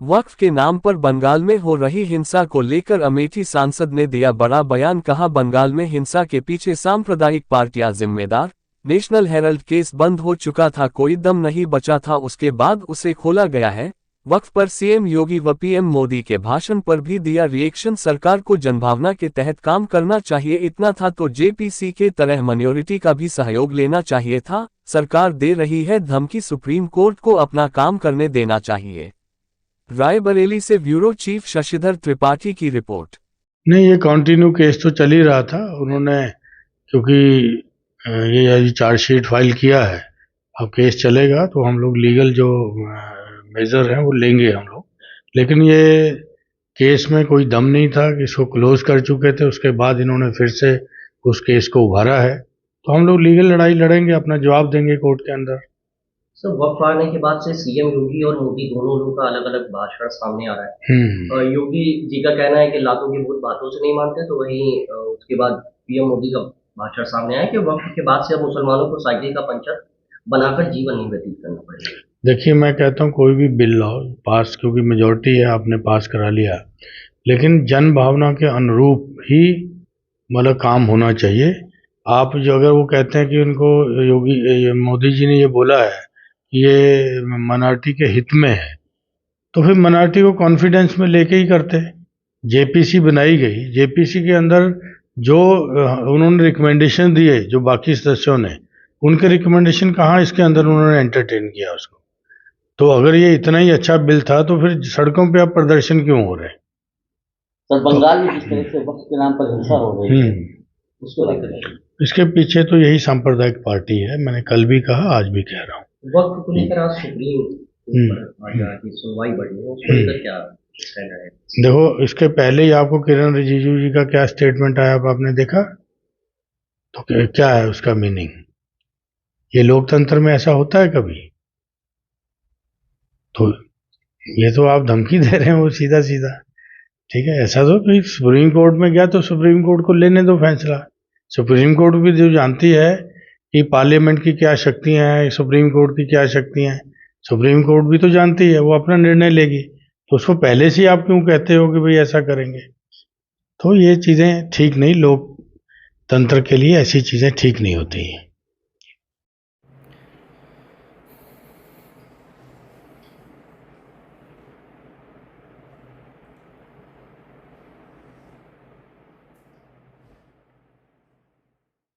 वक्फ के नाम पर बंगाल में हो रही हिंसा को लेकर अमेठी सांसद ने दिया बड़ा बयान। कहा, बंगाल में हिंसा के पीछे सांप्रदायिक पार्टियां जिम्मेदार। नेशनल हेराल्ड केस बंद हो चुका था, कोई दम नहीं बचा था, उसके बाद उसे खोला गया है। वक्फ पर सीएम योगी व पीएम मोदी के भाषण पर भी दिया रिएक्शन। सरकार को जनभावना के तहत काम करना चाहिए, इतना था तो जेपीसी के तरह माइनॉरिटी का भी सहयोग लेना चाहिए था। सरकार दे रही है धमकी, सुप्रीम कोर्ट को अपना काम करने देना चाहिए। रायबरेली से ब्यूरो चीफ शशिधर त्रिपाठी की रिपोर्ट। नहीं, ये कंटिन्यू केस तो चल ही रहा था। उन्होंने क्योंकि ये अभी चार्जशीट फाइल किया है, अब केस चलेगा तो हम लोग लीगल जो मेजर हैं वो लेंगे हम लोग। लेकिन ये केस में कोई दम नहीं था कि इसको क्लोज कर चुके थे, उसके बाद इन्होंने फिर से उस केस को उभारा है। तो हम लोग लीगल लड़ाई लड़ेंगे, अपना जवाब देंगे कोर्ट के अंदर। सर, वक्फ आने के बाद से सीएम योगी और मोदी दोनों लोगों का अलग अलग भाषण सामने आ रहा है। योगी जी का कहना है कि लातों की भूत बातों से नहीं मानते, तो वहीं उसके बाद पीएम मोदी का भाषण सामने आया कि वक्फ के बाद से अब मुसलमानों को साइकिल का पंचर बनाकर जीवन नहीं व्यतीत करना पड़ेगा। देखिए, मैं कहता हूँ कोई भी बिल लाओ पास, क्योंकि मेजोरिटी है, आपने पास करा लिया, लेकिन जन भावना के अनुरूप ही मतलब काम होना चाहिए। आप जो अगर वो कहते हैं कि उनको मोदी जी ने ये बोला है कि ये माइनॉरिटी के हित में है, तो फिर माइनॉरिटी को कॉन्फिडेंस में लेके ही करते। जेपीसी बनाई गई, जेपीसी के अंदर जो उन्होंने रिकमेंडेशन दिए, जो बाकी सदस्यों ने, उनके रिकमेंडेशन कहाँ इसके अंदर उन्होंने एंटरटेन किया उसको। तो अगर ये इतना ही अच्छा बिल था तो फिर सड़कों पे अब प्रदर्शन क्यों हो रहे हैं? सर, बंगाल में जिस तरह से वक्फ के नाम पर हिंसा हो रही है, उसको लेकर इसके पीछे तो यही सांप्रदायिक पार्टी है। मैंने कल भी कहा, आज भी कह रहा हूँ। वक्फ को लेकर आज सुप्रीम की सुनवाई बढ़ी है, उसको लेकर क्या स्टैंड है? देखो, इसके पहले ही आपको किरण रिजिजू जी का क्या स्टेटमेंट आया, अब आपने देखा तो क्या है उसका मीनिंग? ये लोकतंत्र में ऐसा होता है कभी? तो ये तो आप धमकी दे रहे हैं वो सीधा सीधा। ठीक है, ऐसा तो फिर सुप्रीम कोर्ट में गया तो सुप्रीम कोर्ट को लेने दो फैसला। सुप्रीम कोर्ट भी जो जानती है कि पार्लियामेंट की क्या शक्तियां हैं, सुप्रीम कोर्ट की क्या शक्तियां हैं, सुप्रीम कोर्ट भी तो जानती है, वो अपना निर्णय लेगी। तो उसको पहले से आप क्यों कहते हो कि भाई ऐसा करेंगे? तो ये चीज़ें ठीक नहीं, लोकतंत्र के लिए ऐसी चीज़ें ठीक नहीं होती हैं।